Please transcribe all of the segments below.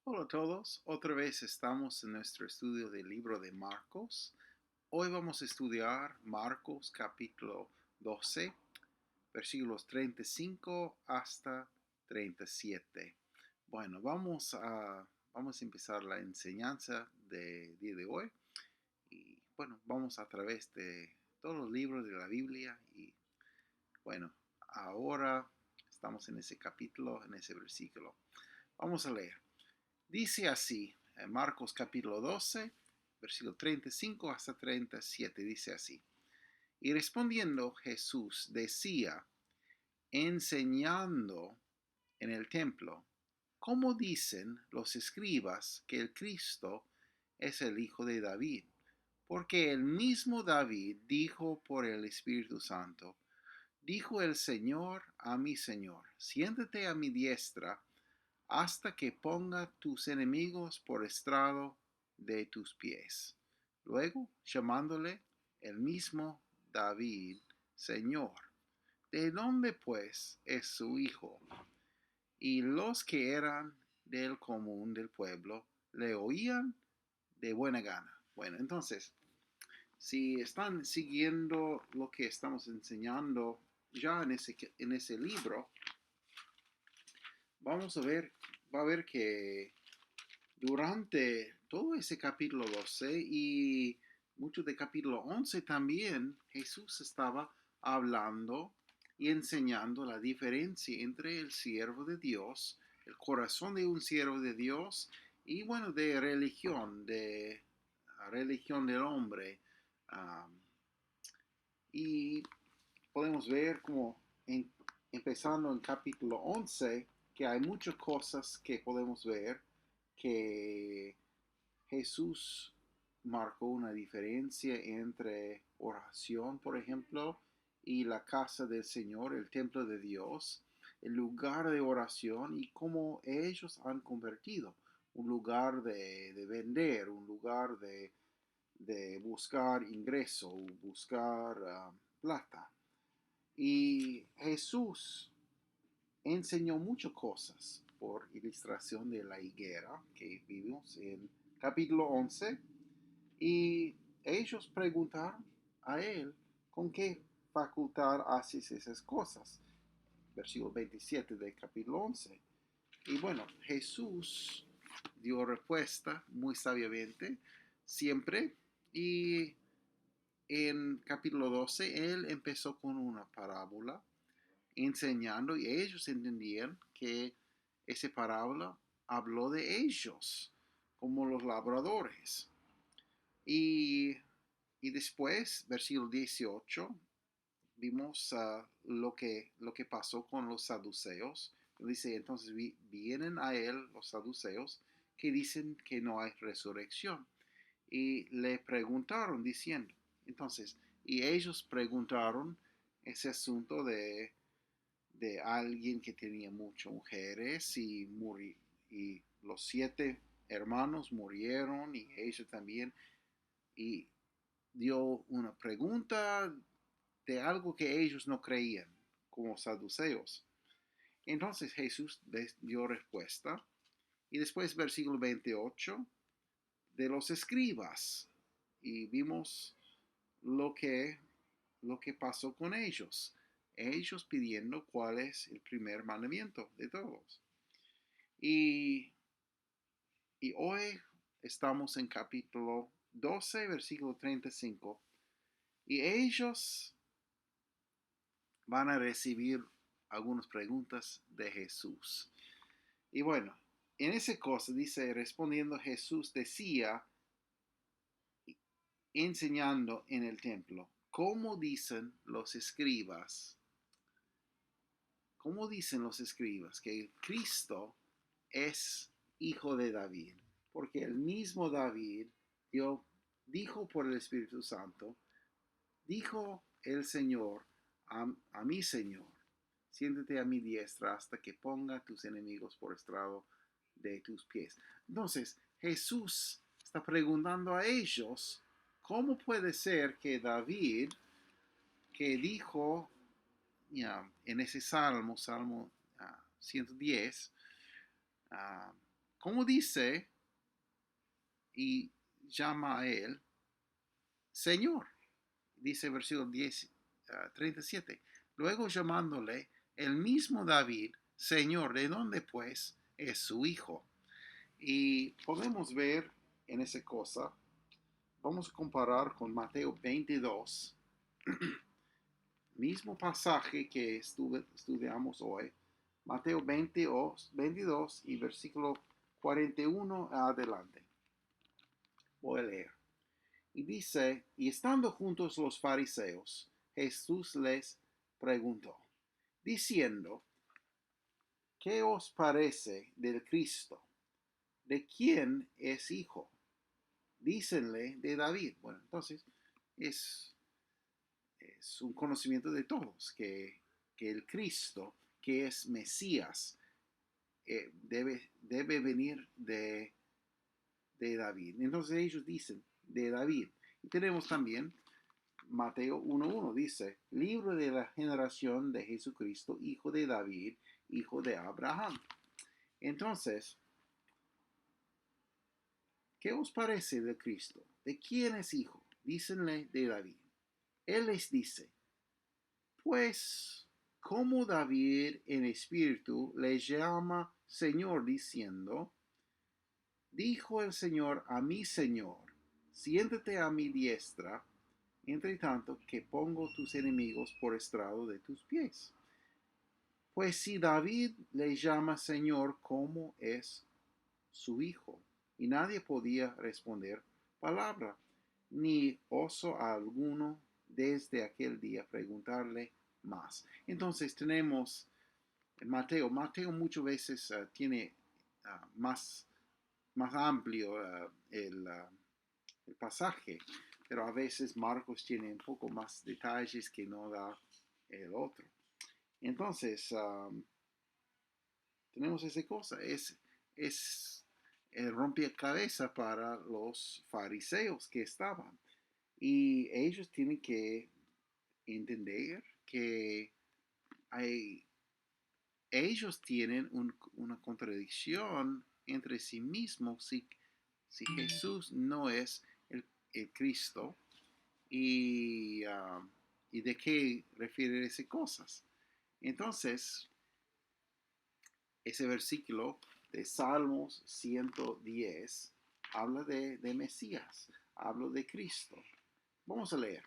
Hola a todos, otra vez estamos en nuestro estudio del libro de Marcos. Hoy vamos a estudiar Marcos capítulo 12, versículos 35 hasta 37. Bueno, vamos a empezar la enseñanza del día de hoy y bueno, vamos a través de todos los libros de la Biblia y bueno, ahora estamos en ese capítulo, en ese versículo. Vamos a leer. Dice así, en Marcos capítulo 12, versículo 35 hasta 37, dice así. Y respondiendo Jesús decía, enseñando en el templo, ¿cómo dicen los escribas que el Cristo es el Hijo de David? Porque el mismo David dijo por el Espíritu Santo, dijo el Señor a mi Señor, siéntate a mi diestra hasta que ponga tus enemigos por estrado de tus pies. Luego, llamándole el mismo David, Señor, ¿de dónde pues es su hijo? Y los que eran del común del pueblo le oían de buena gana. Bueno, entonces, si están siguiendo lo que estamos enseñando ya en ese libro, vamos a ver, va a ver que durante todo ese capítulo 12 y mucho de capítulo 11 también, Jesús estaba hablando y enseñando la diferencia entre el siervo de Dios, el corazón de un siervo de Dios y bueno, de la religión del hombre. Um, y podemos ver como empezando en capítulo 11 que hay muchas cosas que podemos ver que Jesús marcó una diferencia entre oración, por ejemplo, y la casa del Señor, el templo de Dios, el lugar de oración y cómo ellos han convertido un lugar de vender, un lugar de buscar ingreso, buscar plata. Y Jesús enseñó muchas cosas por ilustración de la higuera que vimos en capítulo 11 y ellos preguntaron a él con qué facultad haces esas cosas. Versículo 27 del capítulo 11. Y bueno, Jesús dio respuesta muy sabiamente siempre y en capítulo 12 él empezó con una parábola enseñando y ellos entendían que esa parábola habló de ellos como los labradores. Y, y después, versículo 18, vimos lo que pasó con los saduceos. Dice, entonces vienen a él los saduceos que dicen que no hay resurrección. Y le preguntaron diciendo, entonces, y ellos preguntaron ese asunto de alguien que tenía muchas mujeres y los 7 hermanos murieron y ellos también. Y dio una pregunta de algo que ellos no creían, como saduceos. Entonces Jesús les dio respuesta. Y después versículo 28 de los escribas. Y vimos lo que, lo que pasó con ellos. Ellos pidiendo cuál es el primer mandamiento de todos. Y, y hoy estamos en capítulo 12, versículo 35. Y ellos van a recibir algunas preguntas de Jesús. Y bueno, en ese cosa dice, respondiendo Jesús decía, enseñando en el templo, ¿cómo dicen los escribas que Cristo es hijo de David? Porque el mismo David dijo por el Espíritu Santo, dijo el Señor a mi Señor, siéntate a mi diestra hasta que ponga tus enemigos por estrado de tus pies. Entonces, Jesús está preguntando a ellos, ¿cómo puede ser que David, que dijo en ese Salmo 110, como dice, y llama a él Señor. Dice versículo 37. Luego llamándole el mismo David, Señor, ¿de dónde pues es su hijo? Y podemos ver en esa cosa, vamos a comparar con Mateo 22, mismo pasaje que estudiamos hoy, Mateo 22 y versículo 41 adelante. Voy a leer. Y dice, y estando juntos los fariseos, Jesús les preguntó, diciendo, ¿qué os parece del Cristo? ¿De quién es hijo? Dícenle de David. Bueno, entonces es un conocimiento de todos que el Cristo, que es Mesías, debe venir de David. Entonces ellos dicen de David. Y tenemos también Mateo 1.1, dice, libro de la generación de Jesucristo, hijo de David, hijo de Abraham. Entonces, ¿qué os parece de Cristo? ¿De quién es hijo? Dícenle de David. Él les dice, pues, como David en espíritu le llama Señor diciendo, dijo el Señor a mi Señor, siéntate a mi diestra, entre tanto que pongo tus enemigos por estrado de tus pies. Pues si David le llama Señor, ¿cómo es su hijo? Y nadie podía responder palabra, ni osó a alguno desde aquel día preguntarle más. Entonces tenemos Mateo. Mateo muchas veces tiene más amplio el pasaje, pero a veces Marcos tiene un poco más detalles que no da el otro. Entonces, tenemos esa cosa, es el rompecabezas para los fariseos que estaban. Y ellos tienen que entender que ellos tienen una contradicción entre sí mismos si Jesús no es el Cristo y de qué refiere esas cosas. Entonces, ese versículo de Salmos 110 habla de Mesías, habla de Cristo. Vamos a leer.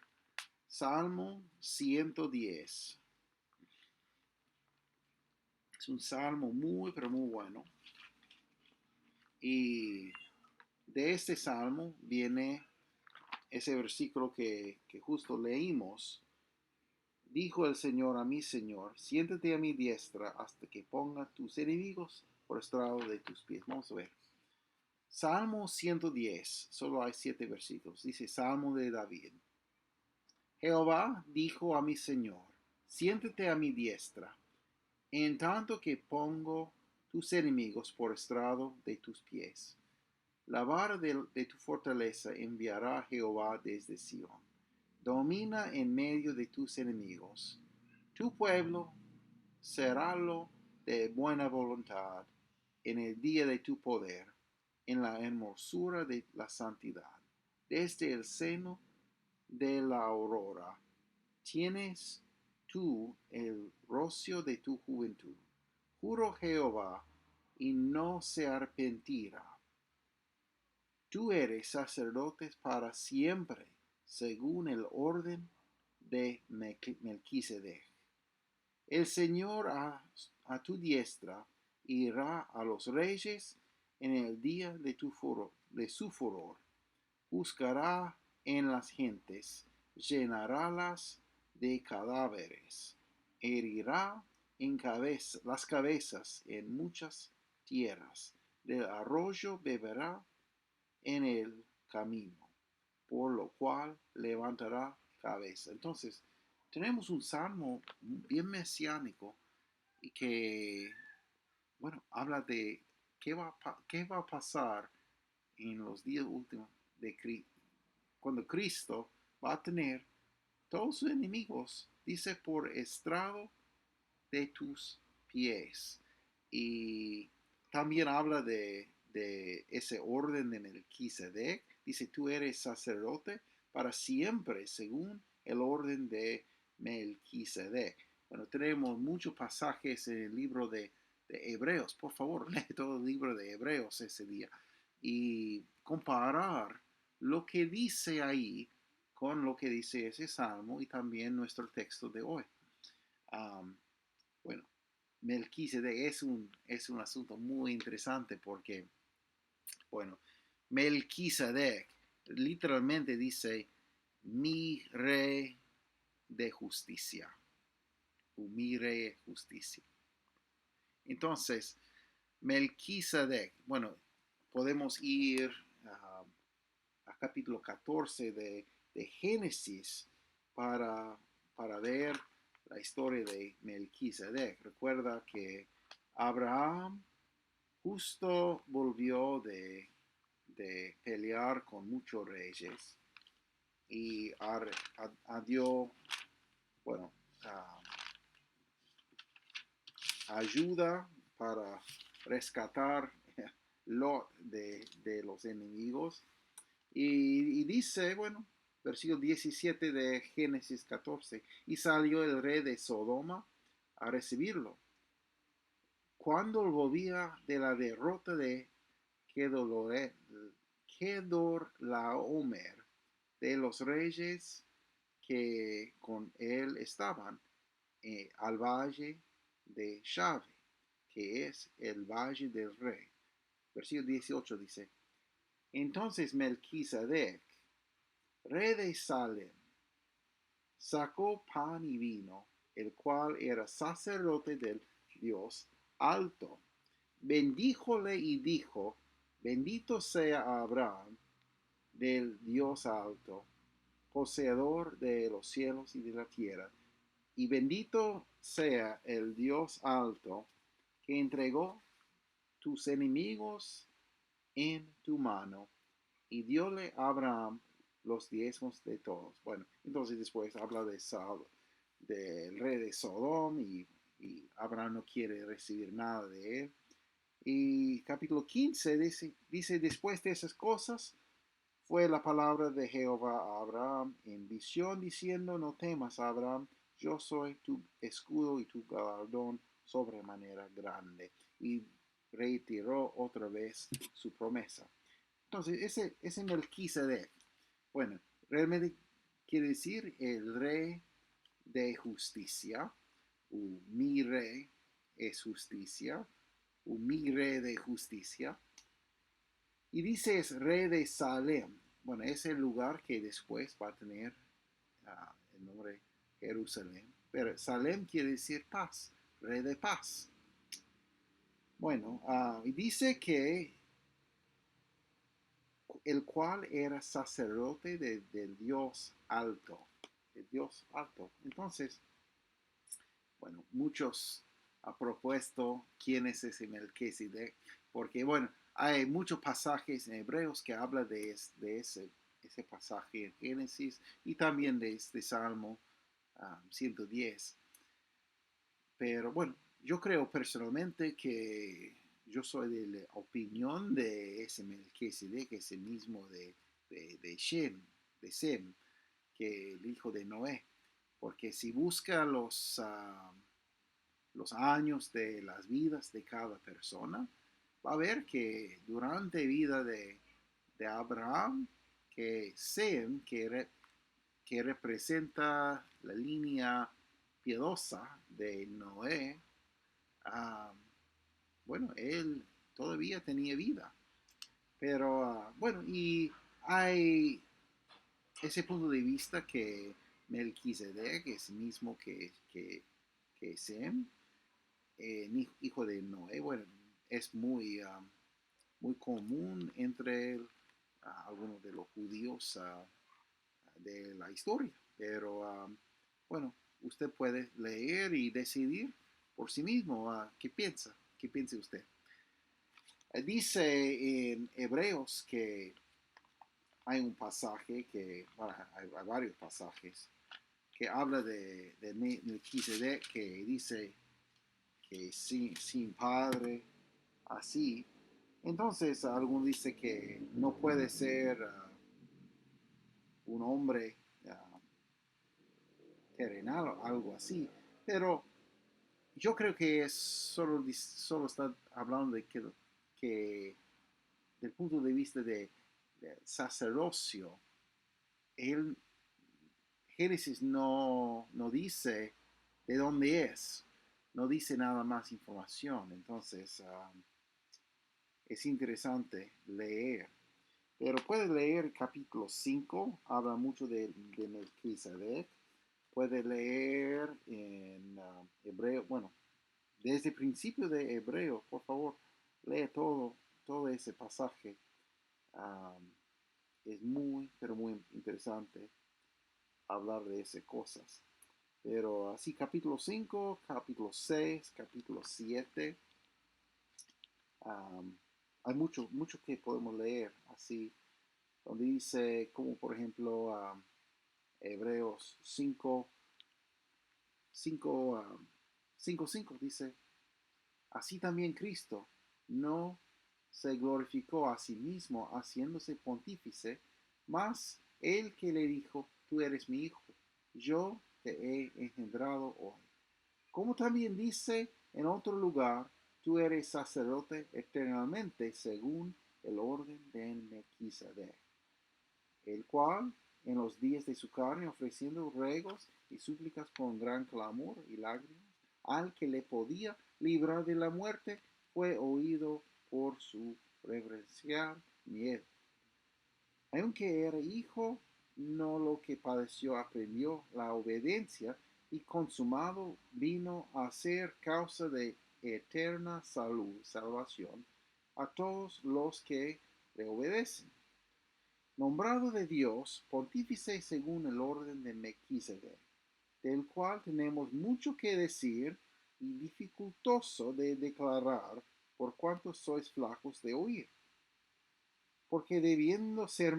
Salmo 110. Es un salmo muy, pero muy bueno. Y de este salmo viene ese versículo que justo leímos. Dijo el Señor a mi Señor, siéntate a mi diestra hasta que ponga tus enemigos por estrado de tus pies. Vamos a ver. Salmo 110, solo hay 7 versículos. Dice Salmo de David. Jehová dijo a mi Señor, siéntate a mi diestra, en tanto que pongo tus enemigos por estrado de tus pies. La vara de tu fortaleza enviará Jehová desde Sión. Domina en medio de tus enemigos. Tu pueblo serálo de buena voluntad en el día de tu poder, en la hermosura de la santidad. Desde el seno de la aurora tienes tú el rocío de tu juventud. Juro Jehová, y no se arrepentirá. Tú eres sacerdote para siempre, según el orden de Melquisedec. El Señor a tu diestra irá a los reyes en el día de su furor. Buscará en las gentes, llenarálas de cadáveres, herirá las cabezas en muchas tierras, del arroyo beberá en el camino, por lo cual levantará cabeza. Entonces, tenemos un salmo bien mesiánico y que, bueno, habla de qué va a pasar en los días últimos de cuando Cristo va a tener todos sus enemigos, dice, por estrado de tus pies. Y también habla de de ese orden de Melquisedec. Dice, tú eres sacerdote para siempre, según el orden de Melquisedec. Bueno, tenemos muchos pasajes en el libro de Hebreos. Por favor, lee todo el libro de Hebreos ese día y comparar lo que dice ahí con lo que dice ese salmo y también nuestro texto de hoy. Bueno, Melquisedec es un asunto muy interesante porque, bueno, Melquisedec literalmente dice mi rey de justicia, o mi rey de justicia. Entonces, Melquisedec, bueno, podemos ir a capítulo 14 de Génesis para, para ver la historia de Melquisedec. Recuerda que Abraham justo volvió de pelear con muchos reyes y dio, bueno, ayuda para rescatar Lot de los enemigos. Y dice, bueno, versículo 17 de Génesis 14, y salió el rey de Sodoma a recibirlo. Cuando volvía de la derrota de Kedorlaomer, de los reyes que con él estaban, al valle de Shave, que es el valle del rey. Versículo 18 dice, entonces Melquisedec, rey de Salem, sacó pan y vino, el cual era sacerdote del Dios alto. Bendíjole y dijo, bendito sea Abraham del Dios alto, poseedor de los cielos y de la tierra, y bendito sea el Dios alto que entregó tus enemigos en tu mano, y diole a Abraham los diezmos de todos. Bueno, entonces después habla del rey de Sodom y Abraham no quiere recibir nada de él. Y capítulo 15 dice, después de esas cosas, fue la palabra de Jehová a Abraham en visión, diciendo, no temas, Abraham, yo soy tu escudo y tu galardón sobremanera grande. Y reiteró otra vez su promesa. Entonces, ese Melquisedec, bueno, realmente quiere decir el rey de justicia, o mi rey es justicia, o mi rey de justicia. Y dice es rey de Salem. Bueno, es el lugar que después va a tener el nombre Jerusalén. Pero Salem quiere decir paz, rey de paz. Bueno, y dice que el cual era sacerdote del Dios alto, el Dios alto. Entonces, bueno, muchos han propuesto quién es ese Melquisedec, porque bueno, hay muchos pasajes en Hebreos que hablan de ese pasaje en Génesis y también de este Salmo 110. Pero bueno, yo creo personalmente que yo soy de la opinión de ese Melquisedec, que es el mismo de Shem, de Sem, que el hijo de Noé. Porque si busca los años de las vidas de cada persona, va a ver que durante vida de Abraham, que Sem, que representa la línea piadosa de Noé, bueno, él todavía tenía vida. Pero bueno, y hay ese punto de vista que Melquisedec es el mismo que Sem, hijo de Noé. Bueno, es muy común entre algunos de los judíos de la historia. Pero bueno, usted puede leer y decidir por sí mismo qué piensa usted. Dice en Hebreos que hay un pasaje bueno, hay varios pasajes que habla de Melquisedec, que dice que sin padre, así. Entonces, algunos dicen que no puede ser un hombre terrenal o algo así, pero yo creo que es solo está hablando de que del punto de vista de sacerdocio, el Génesis no dice de dónde es, no dice nada más información, entonces es interesante leer. Pero puede leer capítulo 5, habla mucho de Melquisedec. Puede leer en Hebreo, bueno, desde el principio de Hebreo, por favor, lee todo ese pasaje. Um, es muy, pero muy interesante hablar de esas cosas. Pero así capítulo 5, capítulo 6, capítulo 7, um, hay mucho que podemos leer así, donde dice, como por ejemplo, Hebreos 5, 5, 5, 5 dice, así también Cristo no se glorificó a sí mismo haciéndose pontífice, mas el que le dijo, tú eres mi hijo, yo te he engendrado hoy. Como también dice en otro lugar, tú eres sacerdote eternamente según el orden de Melquisedec, el cual en los días de su carne, ofreciendo ruegos y súplicas con gran clamor y lágrimas, al que le podía librar de la muerte, fue oído por su reverencial miedo. Aunque era hijo, no lo que padeció aprendió la obediencia y consumado vino a ser causa de eterna salvación a todos los que le obedecen. Nombrado de Dios, pontífice según el orden de Melquisedec, del cual tenemos mucho que decir y dificultoso de declarar por cuanto sois flacos de oír. Porque debiendo ser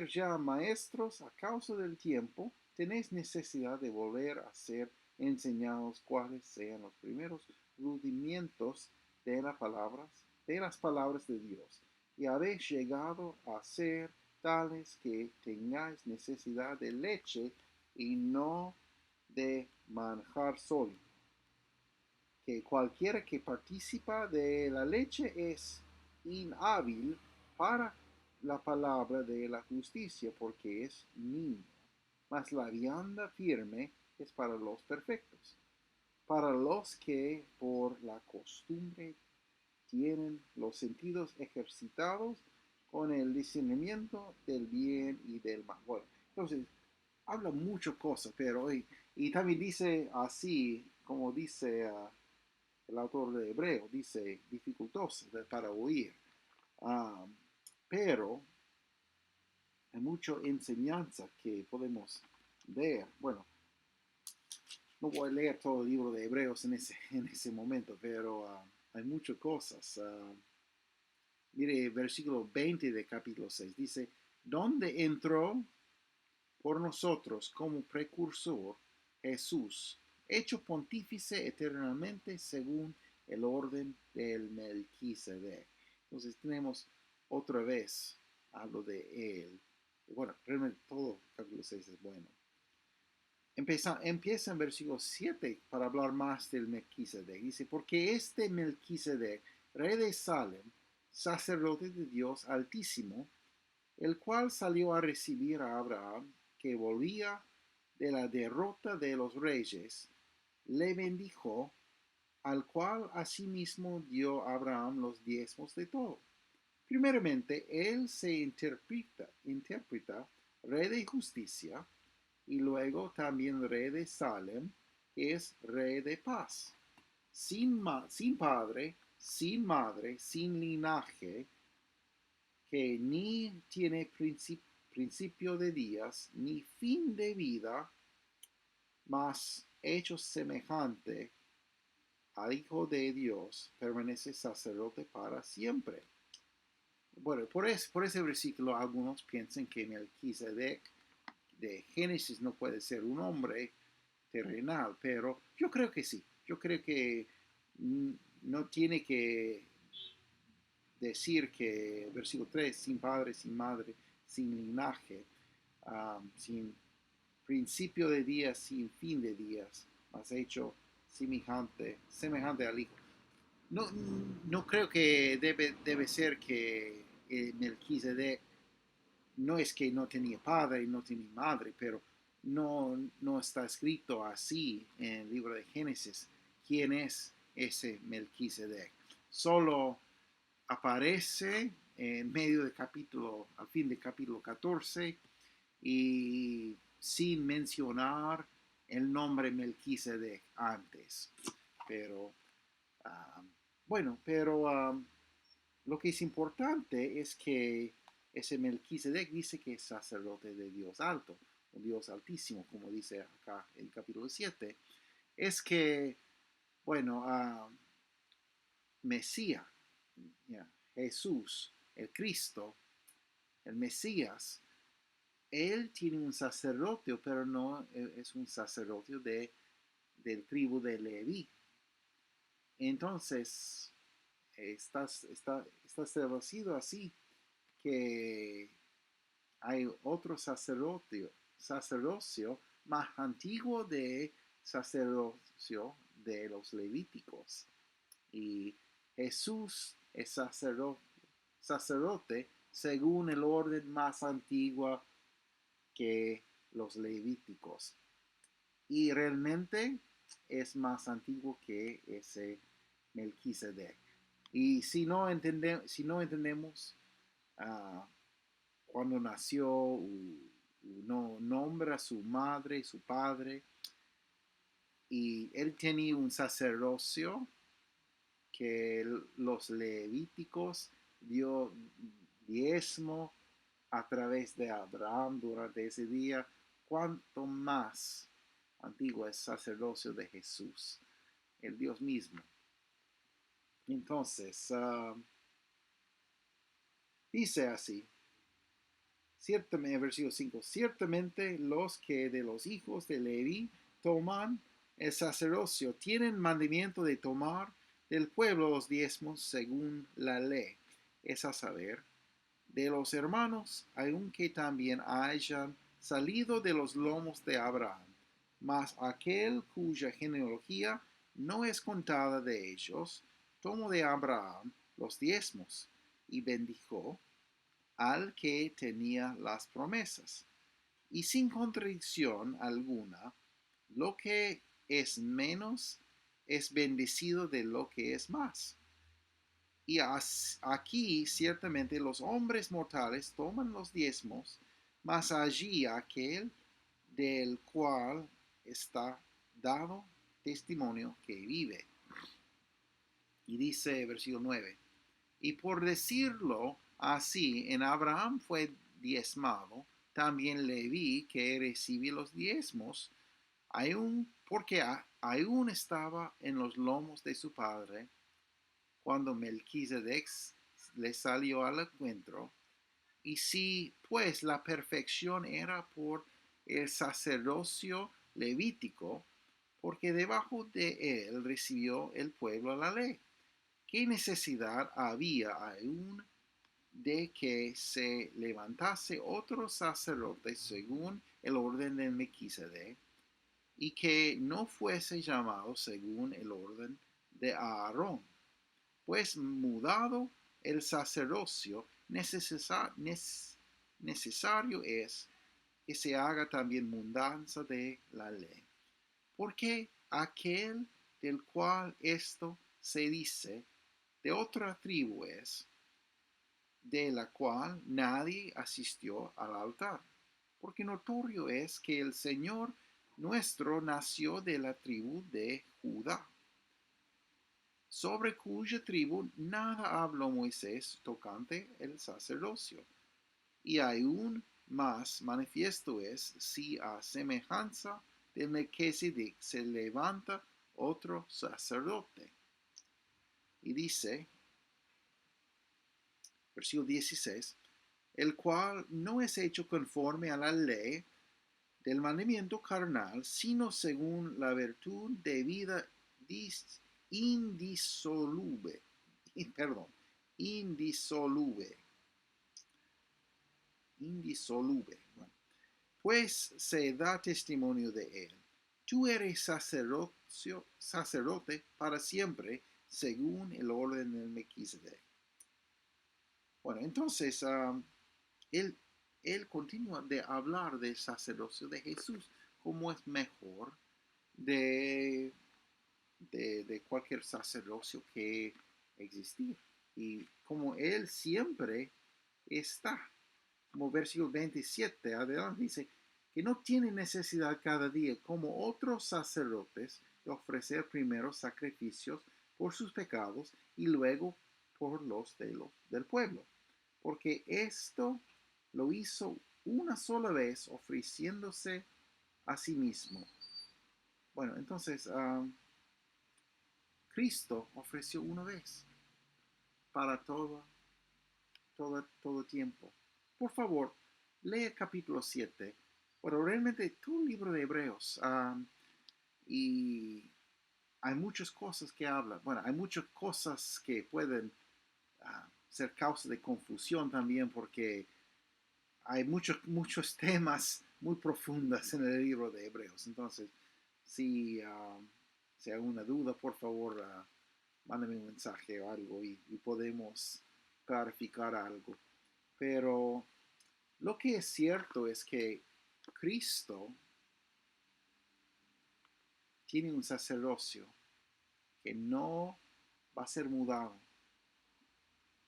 ya maestros a causa del tiempo, tenéis necesidad de volver a ser enseñados cuáles sean los primeros rudimientos de las palabras de Dios, y habéis llegado a ser tales que tengáis necesidad de leche y no de manjar sólido, que cualquiera que participa de la leche es inhábil para la palabra de la justicia, porque es niño. Mas la vianda firme es para los perfectos, para los que por la costumbre tienen los sentidos ejercitados con el discernimiento del bien y del mal. Bueno, entonces, habla mucho cosas, pero y también dice así, como dice el autor de Hebreo, dice dificultoso para oír. Ah, pero hay mucha enseñanza que podemos ver. Bueno, no voy a leer todo el libro de Hebreos en ese momento, pero hay muchas cosas. Mire, versículo 20 de capítulo 6 dice, ¿dónde entró por nosotros como precursor Jesús, hecho pontífice eternamente según el orden del Melquisedec? Entonces tenemos otra vez, hablo de él. Bueno, realmente todo capítulo 6 es bueno. Empieza en versículo 7 para hablar más del Melquisedec. Dice, porque este Melquisedec, rey de Salem, sacerdote de Dios Altísimo, el cual salió a recibir a Abraham, que volvía de la derrota de los reyes, le bendijo, al cual asimismo dio a Abraham los diezmos de todo. Primeramente, él se interpreta rey de justicia, y luego también rey de Salem, que es rey de paz, sin padre, sin madre, sin linaje, que ni tiene principio de días, ni fin de vida, mas hecho semejante al Hijo de Dios, permanece sacerdote para siempre. Bueno, por ese versículo algunos piensan que Melquisedec de Génesis no puede ser un hombre terrenal, pero yo creo que sí. Yo creo que no tiene que decir que, versículo 3, sin padre, sin madre, sin linaje, sin principio de días, sin fin de días, has hecho semejante al Hijo. No, no creo que debe ser que Melquisedec no es que no tenía padre y no tenía madre, pero no está escrito así en el libro de Génesis quién es ese Melquisedec. Solo aparece en medio del capítulo, al fin del capítulo 14, y sin mencionar el nombre Melquisedec antes. Pero, bueno, pero lo que es importante es que ese Melquisedec dice que es sacerdote de Dios alto, o Dios altísimo, como dice acá el capítulo 7. Es que, bueno, Mesías, yeah, Jesús, el Cristo, el Mesías, él tiene un sacerdocio, pero no es un sacerdocio del tribu de Leví. Entonces, está establecido así que hay otro sacerdocio más antiguo de sacerdocio de los levíticos. Y Jesús es sacerdote según el orden más antiguo que los levíticos. Y realmente es más antiguo que ese Melquisedec. Y si no entendemos uh, cuando nació, no nombra a su madre, su padre, y él tenía un sacerdocio que los levíticos dio diezmo a través de Abraham durante ese día, cuanto más antiguo es el sacerdocio de Jesús, el Dios mismo. Entonces, dice así, ciertamente, versículo 5, ciertamente los que de los hijos de Leví toman el sacerdocio tienen mandamiento de tomar del pueblo los diezmos según la ley, es a saber, de los hermanos, aunque también hayan salido de los lomos de Abraham, mas aquel cuya genealogía no es contada de ellos, tomó de Abraham los diezmos y bendijo al que tenía las promesas. Y sin contradicción alguna, lo que es menos es bendecido de lo que es más. Y aquí ciertamente los hombres mortales toman los diezmos, mas allí aquel del cual está dado testimonio que vive. Y dice versículo 9, y por decirlo así, en Abraham fue diezmado, también Leví que recibió los diezmos, porque aún estaba en los lomos de su padre, cuando Melquisedec le salió al encuentro, y si pues la perfección era por el sacerdocio levítico, porque debajo de él recibió el pueblo la ley. ¿Qué necesidad había aún de que se levantase otro sacerdote según el orden de Melquisedec, y que no fuese llamado según el orden de Aarón? Pues mudado el sacerdocio, necesario es que se haga también mudanza de la ley. Porque aquel del cual esto se dice, de otra tribu es, de la cual nadie asistió al altar. Porque notorio es que el Señor nuestro nació de la tribu de Judá, sobre cuya tribu nada habló Moisés tocante el sacerdocio. Y aún más manifiesto es si a semejanza de Melquisedec se levanta otro sacerdote. Y dice, versículo 16, el cual no es hecho conforme a la ley del mandamiento carnal, sino según la virtud de vida indisoluble, indisoluble. Indisoluble. Bueno, pues se da testimonio de él. Tú eres sacerdote para siempre, según el orden del Melquisedec. Bueno, entonces él, él continúa de hablar del sacerdocio de Jesús, como es mejor de, de cualquier sacerdocio que existía. Y como él siempre está, como versículo 27 adelante dice, que no tiene necesidad cada día, como otros sacerdotes, de ofrecer primero sacrificios por sus pecados y luego por los del pueblo. Porque esto lo hizo una sola vez, ofreciéndose a sí mismo. Bueno, entonces, Cristo ofreció una vez para todo tiempo. Por favor, lee el capítulo 7. Bueno, realmente todo el libro de Hebreos. Y hay muchas cosas que hablan. Bueno, hay muchas cosas que pueden ser causa de confusión también porque hay muchos temas muy profundos en el libro de Hebreos. Entonces, si hay una duda, por favor, mándame un mensaje o algo y podemos clarificar algo. Pero lo que es cierto es que Cristo tiene un sacerdocio que no va a ser mudado.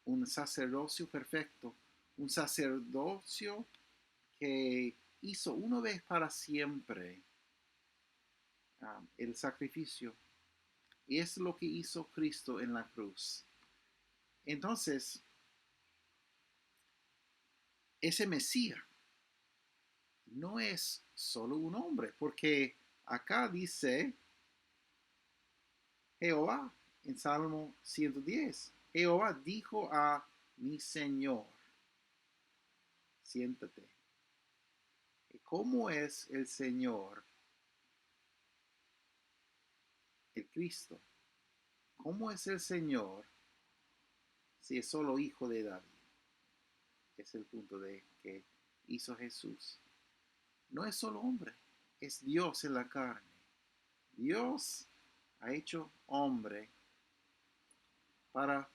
Un sacerdocio perfecto. Un sacerdocio que hizo una vez para siempre el sacrificio. Y es lo que hizo Cristo en la cruz. Entonces, ese Mesías no es solo un hombre, porque acá dice Jehová en Salmo 110. Jehová dijo a mi Señor, siéntate. ¿Cómo es el Señor? El Cristo. ¿Cómo es el Señor si es solo hijo de David? Es el punto de que hizo Jesús. No es solo hombre, es Dios en la carne. Dios ha hecho hombre para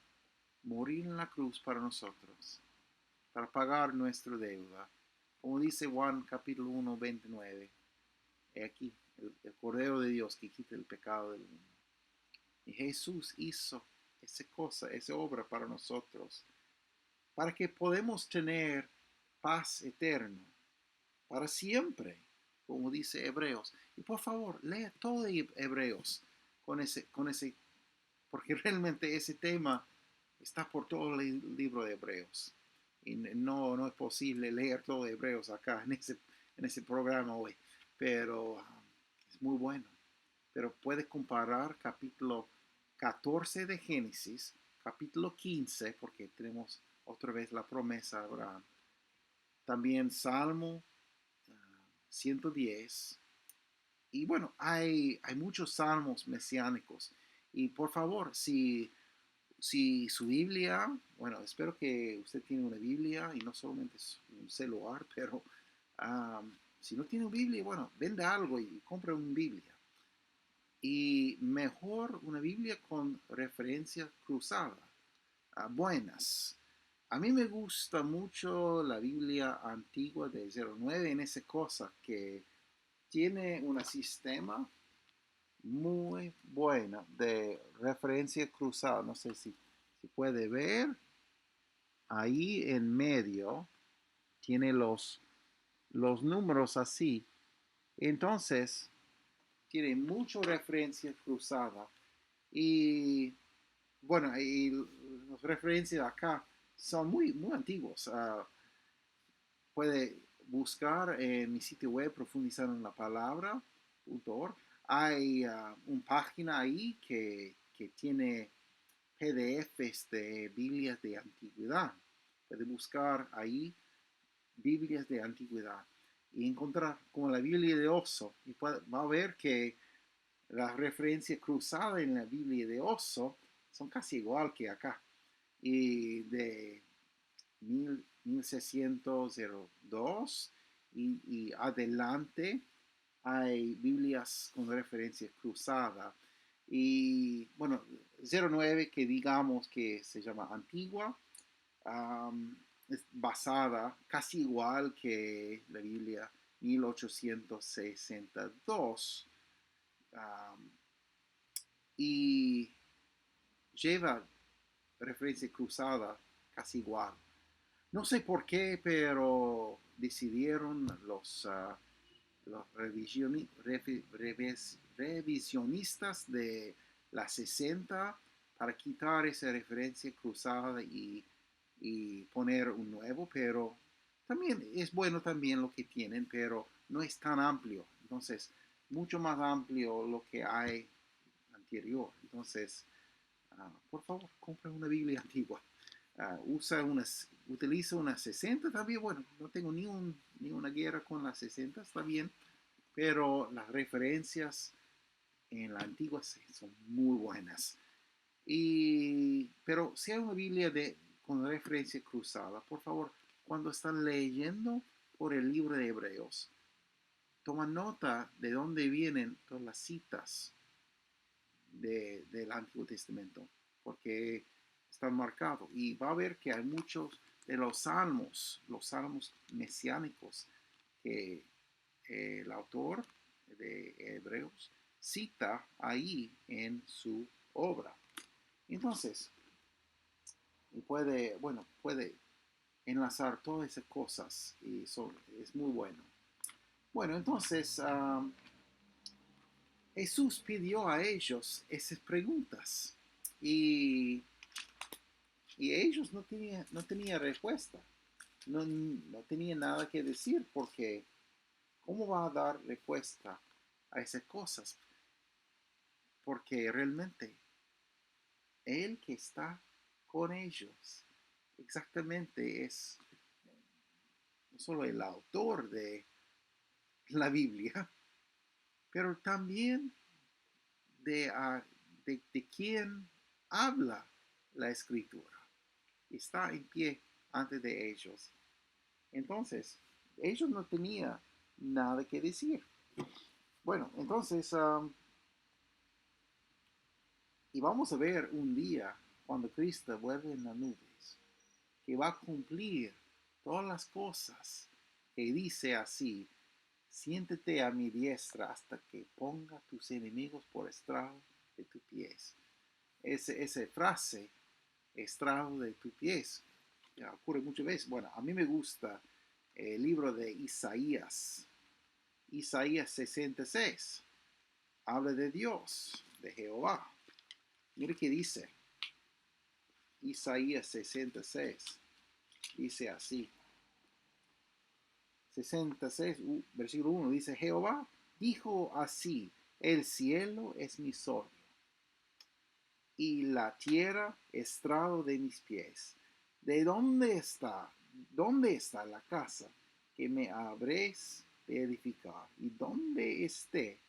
morir en la cruz para nosotros, para pagar nuestra deuda. Como dice Juan capítulo 1, 29. He aquí, el Cordero de Dios que quita el pecado del mundo. Y Jesús hizo esa cosa, esa obra para nosotros, para que podamos tener paz eterna, para siempre, como dice Hebreos. Y por favor, lea todo Hebreos con ese, porque realmente ese tema está por todo el libro de Hebreos. Y no es posible leer todo Hebreos acá en ese programa hoy, pero es muy bueno. Pero puedes comparar capítulo 14 de Génesis, capítulo 15, porque tenemos otra vez la promesa de Abraham. También Salmo 110. Y bueno, hay muchos salmos mesiánicos. Y por favor, si su Biblia, bueno, espero que usted tiene una Biblia y no solamente un celular, pero si no tiene una Biblia, bueno, venda algo y compre una Biblia. Y mejor una Biblia con referencias cruzadas, buenas. A mí me gusta mucho la Biblia antigua de 09 en esa cosa que tiene un sistema muy bueno de referencia cruzada. No sé si puede ver. Ahí en medio tiene los números así. Entonces, tiene mucha referencia cruzada. Y bueno, y las referencias acá son muy antiguos. Puede buscar en mi sitio web profundizar en la palabra.org. Hay una página ahí que tiene PDFs de Biblias de antigüedad. Puede buscar ahí Biblias de antigüedad y encontrar como la Biblia de Oso. Y va a ver que las referencias cruzadas en la Biblia de Oso son casi igual que acá. y de 1602 y adelante hay Biblias con referencia cruzada. Y bueno, 09 que digamos que se llama antigua, es basada casi igual que la Biblia 1862, um, y lleva referencia cruzada casi igual. No sé por qué, pero decidieron los revisionistas de la 60 para quitar esa referencia cruzada y poner un nuevo, pero también es bueno también lo que tienen, pero no es tan amplio. Entonces, mucho más amplio lo que hay anterior. Entonces, por favor, compra una Biblia antigua. Utiliza una 60 también. Bueno, no tengo ni una guerra con la 60, está bien, pero las referencias en la antigua son muy buenas. Pero si hay una Biblia con referencia cruzada, por favor, cuando están leyendo por el libro de Hebreos, toma nota de dónde vienen todas las citas del Antiguo Testamento, porque están marcados. Y va a ver que hay muchos de los salmos mesiánicos, que el autor de Hebreos cita ahí en su obra. Entonces, puede enlazar todas esas cosas y es muy bueno. Bueno, entonces Jesús pidió a ellos esas preguntas y, y ellos no tenían respuesta, no tenían nada que decir porque ¿cómo va a dar respuesta a esas cosas? Porque realmente Él que está con ellos exactamente es no solo el autor de la Biblia, pero también de quien habla la escritura. Está en pie ante de ellos. Entonces, ellos no tenían nada que decir. Bueno, entonces, y vamos a ver un día cuando Cristo vuelve en las nubes, que va a cumplir todas las cosas que dice así: siéntete a mi diestra hasta que ponga tus enemigos por estrado de tus pies. Esa frase, estrado de tus pies, ya ocurre muchas veces. Bueno, a mí me gusta el libro de Isaías, Isaías 66. Habla de Dios, de Jehová. Mire qué dice. Isaías 66. Dice así. 66, versículo 1, dice: Jehová dijo así: el cielo es mi sol y la tierra estrado de mis pies. ¿De dónde está? ¿Dónde está la casa que me habréis de edificar? ¿Y dónde esté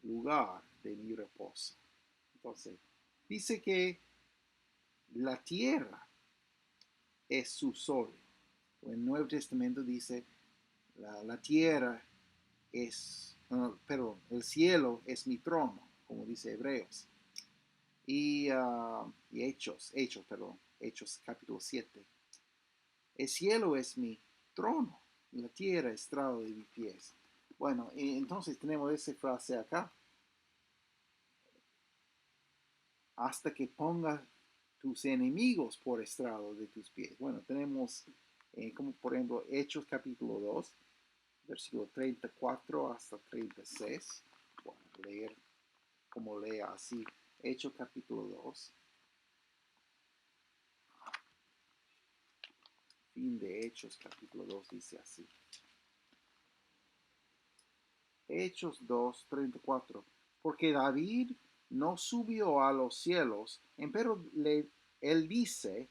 lugar de mi reposo? Entonces, dice que la tierra es su sol. En el Nuevo Testamento dice la tierra perdón, el cielo es mi trono, como dice Hebreos. Y Hechos capítulo 7. El cielo es mi trono, y la tierra estrado de mis pies. Bueno, entonces tenemos esa frase acá: hasta que ponga tus enemigos por estrado de tus pies. Bueno, tenemos como por ejemplo Hechos capítulo 2, versículo 34 hasta 36. Bueno, leer como lea así. Hechos capítulo 2. Fin de Hechos capítulo 2 dice así. Hechos 2:34. Porque David no subió a los cielos, pero él dice: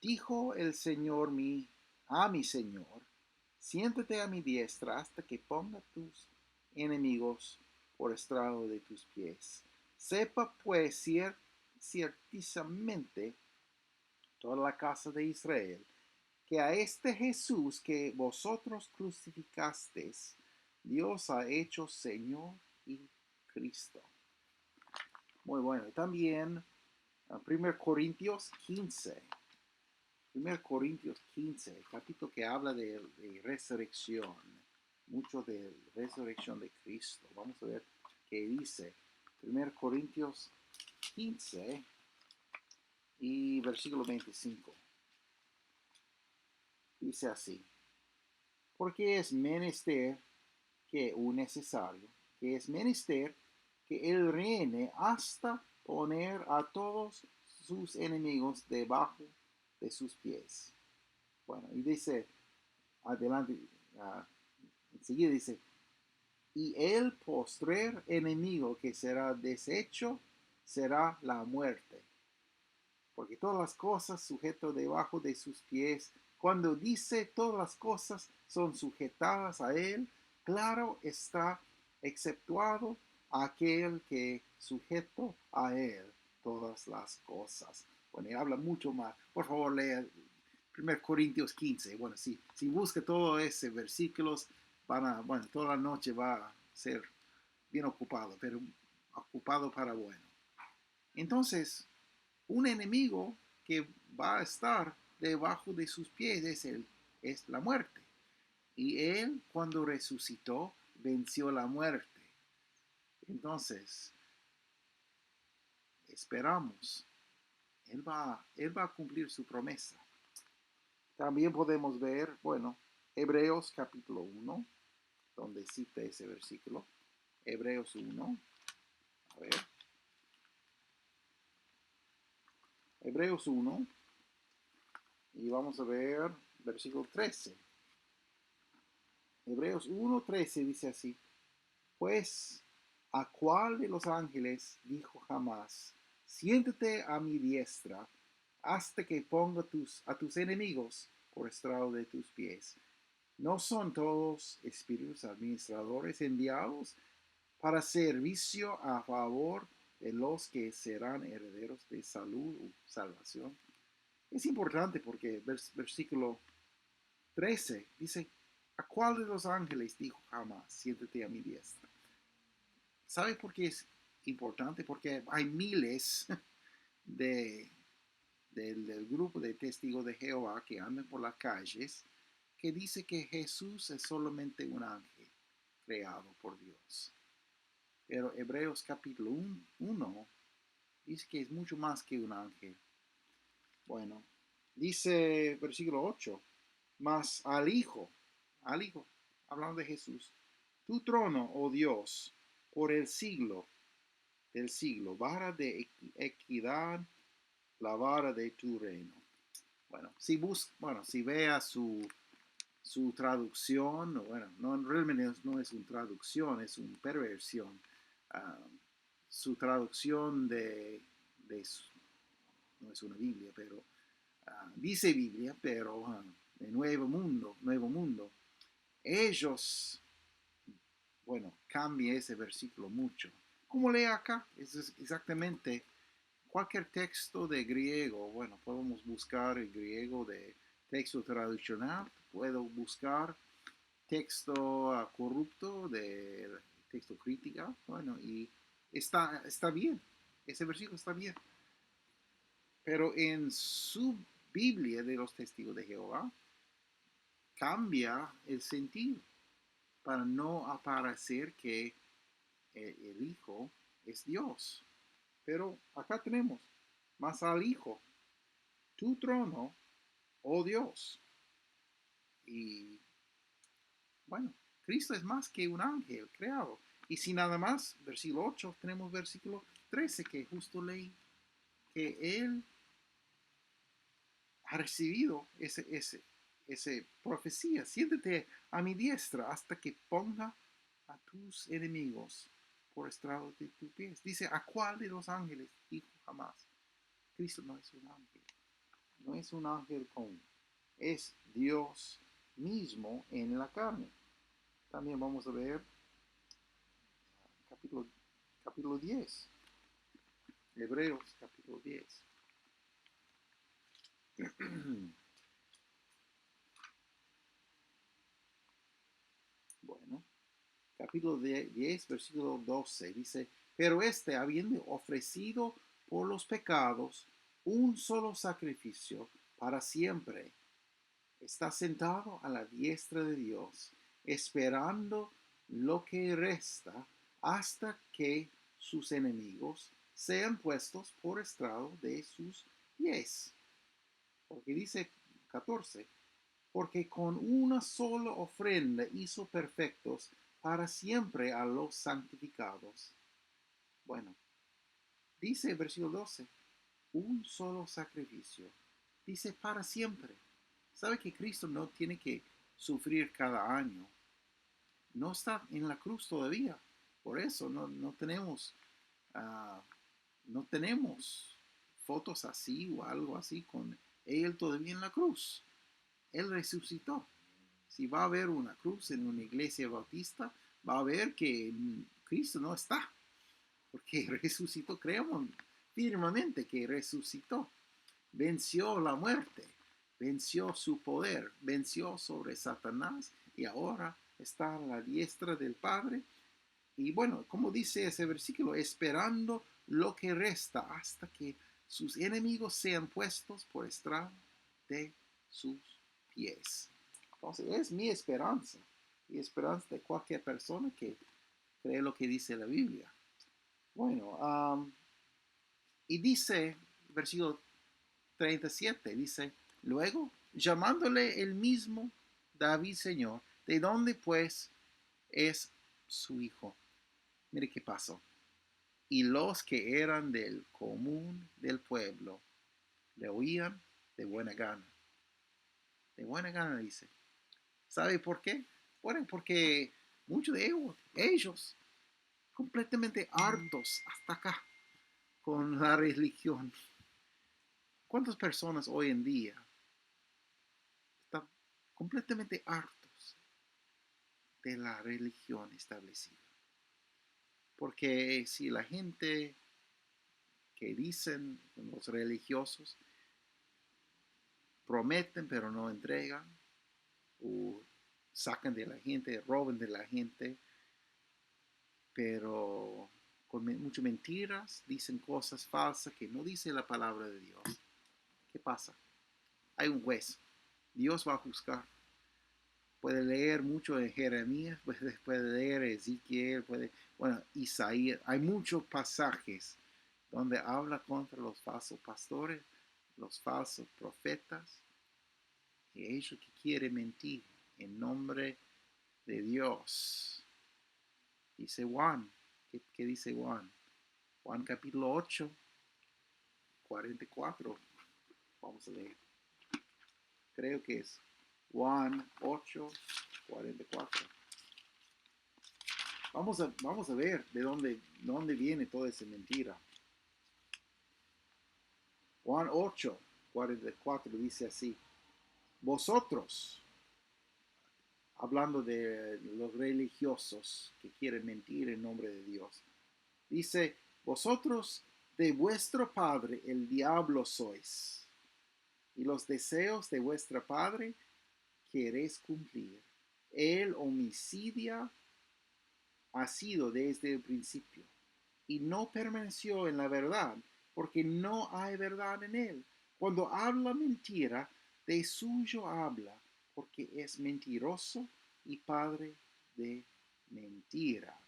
dijo el Señor a mi Señor, siéntate a mi diestra hasta que ponga tus enemigos por estrado de tus pies. Sepa pues ciertamente toda la casa de Israel, que a este Jesús que vosotros crucificasteis, Dios ha hecho Señor y Cristo. Muy bueno. También 1 Corintios 15. 1 Corintios 15, capítulo que habla de resurrección, mucho de resurrección de Cristo. Vamos a ver qué dice. 1 Corintios 15 y versículo 25. Dice así: porque es menester que un necesario, que es menester que él reine hasta poner a todos sus enemigos debajo de sus pies. Bueno, y dice, adelante, enseguida dice, y el postrer enemigo que será deshecho será la muerte. Porque todas las cosas sujeto debajo de sus pies, cuando dice todas las cosas son sujetadas a él, claro está, exceptuado aquel que sujeto a él todas las cosas. Bueno, y habla mucho más. Por favor, lea 1 Corintios 15. Bueno, si busca todos esos versículos, bueno, toda la noche va a ser bien ocupado, pero ocupado para bueno. Entonces, un enemigo que va a estar debajo de sus pies es la muerte. Y él, cuando resucitó, venció la muerte. Entonces, esperamos. Él va a cumplir su promesa. También podemos ver, bueno, Hebreos capítulo 1, donde cita ese versículo. Hebreos 1. A ver. Hebreos 1. Y vamos a ver versículo 13. Hebreos 1:13 dice así: pues, ¿a cuál de los ángeles dijo jamás, siéntate a mi diestra hasta que ponga a tus enemigos por estrado de tus pies? ¿No son todos espíritus administradores enviados para servicio a favor de los que serán herederos de salud o salvación? Es importante porque versículo 13 dice, ¿a cuál de los ángeles dijo jamás, siéntate a mi diestra? ¿Sabe por qué es importante? Porque hay miles de, del grupo de testigos de Jehová que andan por las calles que dice que Jesús es solamente un ángel creado por Dios. Pero Hebreos capítulo 1 dice que es mucho más que un ángel. Bueno, dice versículo 8, mas al Hijo, hablando de Jesús, tu trono, oh Dios, por el siglo del siglo, vara de equidad, la vara de tu reino. Bueno, si vea su traducción, bueno, no, realmente no es una traducción, es una perversión. Su traducción no es una Biblia, pero dice Biblia, pero de Nuevo Mundo. Ellos, bueno, cambia ese versículo mucho. Como lee acá, es exactamente cualquier texto de griego. Bueno, podemos buscar el griego de texto tradicional, puedo buscar texto corrupto de texto crítica, bueno, y está bien, ese versículo está bien. Pero en su Biblia de los testigos de Jehová, cambia el sentido para no aparecer que el Hijo es Dios. Pero acá tenemos, más al Hijo, tu trono, oh Dios. Y bueno, Cristo es más que un ángel creado. Y si nada más, versículo 8, tenemos versículo 13 que justo leí, que Él ha recibido ese profecía. Siéntate a mi diestra hasta que ponga a tus enemigos por estrado de tus pies. Dice, ¿a cuál de los ángeles dijo jamás? Cristo no es un ángel. No es un ángel común. Es Dios mismo en la carne. También vamos a ver capítulo 10. Hebreos capítulo 10. Bueno, capítulo 10, versículo 12, dice, pero habiendo ofrecido por los pecados un solo sacrificio para siempre, está sentado a la diestra de Dios, esperando lo que resta hasta que sus enemigos sean puestos por estrado de sus pies. Porque dice 14, porque con una sola ofrenda hizo perfectos para siempre a los santificados. Bueno, dice el versículo 12, un solo sacrificio. Dice para siempre. ¿Sabe que Cristo no tiene que sufrir cada año? No está en la cruz todavía. Por eso no tenemos, uh, no tenemos fotos así o algo así con él todavía en la cruz. Él resucitó. Si va a haber una cruz en una iglesia bautista, va a ver que Cristo no está, porque resucitó, creemos firmemente que resucitó, venció la muerte, venció su poder, venció sobre Satanás y ahora está a la diestra del Padre. Y bueno, como dice ese versículo, esperando lo que resta hasta que sus enemigos sean puestos por estrado de sus pies. Entonces, es mi esperanza y esperanza de cualquier persona que cree lo que dice la Biblia. Bueno, y dice, versículo 37, dice, luego, llamándole el mismo David Señor, ¿de dónde pues es su hijo? Mire qué pasó. Y los que eran del común del pueblo le oían de buena gana. De buena gana dice. ¿Sabe por qué? Bueno, porque muchos de ellos completamente hartos hasta acá con la religión. ¿Cuántas personas hoy en día están completamente hartos de la religión establecida? Porque si la gente que dicen los religiosos prometen pero no entregan, o sacan de la gente, roban de la gente, pero con muchas mentiras, dicen cosas falsas que no dice la palabra de Dios. ¿Qué pasa? Hay un juez. Dios va a juzgar. Puede leer mucho de Jeremías, puede leer Ezequiel, bueno, Isaías. Hay muchos pasajes donde habla contra los falsos pastores, los falsos profetas, y ellos que quieren mentir en nombre de Dios. Dice Juan, ¿qué dice Juan? Juan capítulo 8, 44. Vamos a leer. Creo que es Juan 8, 44. Vamos a ver de dónde viene toda esa mentira. Juan 8, 44 dice así. Vosotros, hablando de los religiosos que quieren mentir en nombre de Dios, dice, vosotros de vuestro padre el diablo sois, y los deseos de vuestro padre queréis cumplir. El homicidia ha sido desde el principio, y no permaneció en la verdad, porque no hay verdad en él. Cuando habla mentira, de suyo habla, porque es mentiroso y padre de mentira.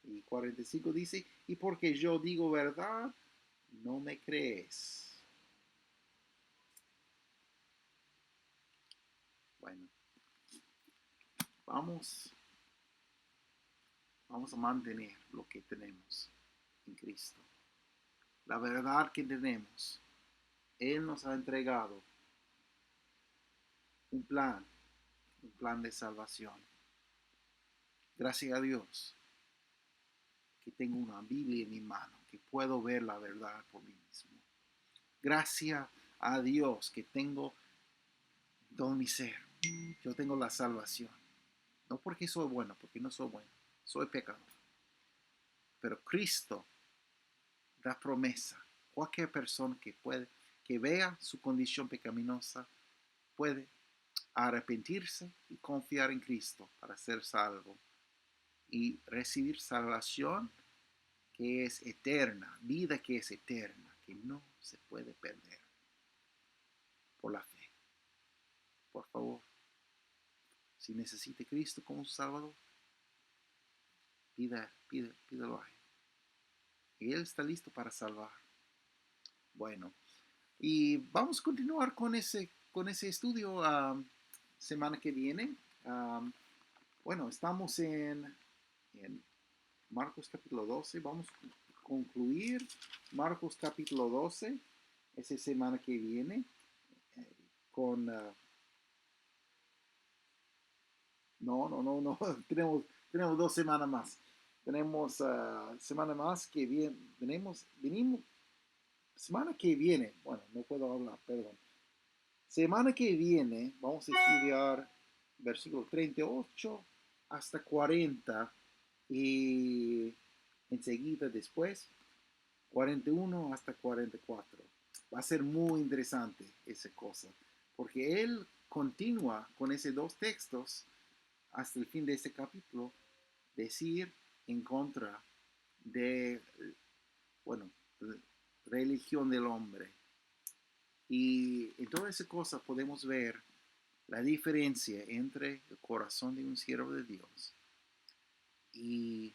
Y 45 dice, y porque yo digo verdad, no me crees. Bueno, vamos, vamos a mantener lo que tenemos en Cristo. La verdad que tenemos. Él nos ha entregado un plan de salvación. Gracias a Dios que tengo una Biblia en mi mano, que puedo ver la verdad por mí mismo. Gracias a Dios que tengo todo mi ser. Yo tengo la salvación. No porque soy bueno, porque no soy bueno. Soy pecador. Pero Cristo da promesa. Cualquier persona que vea su condición pecaminosa puede arrepentirse y confiar en Cristo para ser salvo y recibir salvación que es eterna, vida que es eterna, que no se puede perder por la fe. Por favor, si necesita Cristo como su Salvador, pídalo a Él. Y Él está listo para salvar. Bueno, y vamos a continuar con ese estudio semana que viene. Um, bueno, estamos en Marcos capítulo 12. Vamos a concluir Marcos capítulo 12 esa semana que viene con... no. Tenemos 2 semanas más. Tenemos semana más que viene. Venimos, semana que viene. Bueno, no puedo hablar, perdón. Semana que viene vamos a estudiar versículo 38 hasta 40 y enseguida después 41 hasta 44. Va a ser muy interesante esa cosa, porque él continúa con esos dos textos hasta el fin de este capítulo, decir en contra de, bueno, religión del hombre. Y en toda esa cosa podemos ver la diferencia entre el corazón de un siervo de Dios y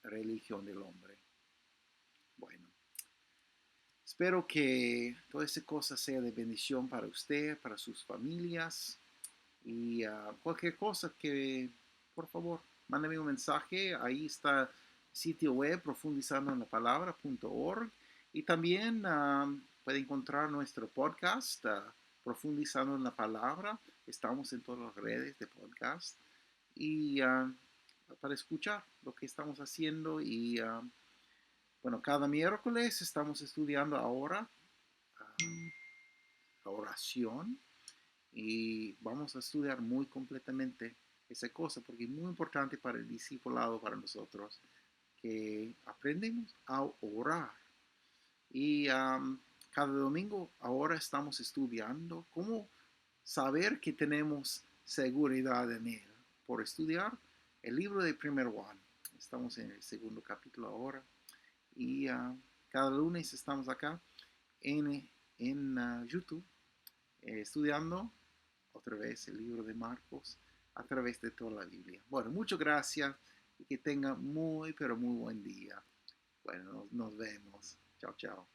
la religión del hombre. Bueno, espero que toda esa cosa sea de bendición para usted, para sus familias y cualquier cosa que, por favor, mándeme un mensaje. Ahí está el sitio web profundizando en la palabra.org y también puede encontrar nuestro podcast profundizando en la palabra. Estamos en todas las redes de podcast y para escuchar lo que estamos haciendo y bueno, cada miércoles estamos estudiando ahora la oración y vamos a estudiar muy completamente esa cosa porque es muy importante para el discipulado para nosotros que aprendemos a orar y cada domingo ahora estamos estudiando cómo saber que tenemos seguridad en él por estudiar el libro de Primer Juan. Estamos en el segundo capítulo ahora y cada lunes estamos acá en YouTube estudiando otra vez el libro de Marcos a través de toda la Biblia. Bueno, muchas gracias y que tenga muy, pero muy buen día. Bueno, nos vemos. Chao, chao.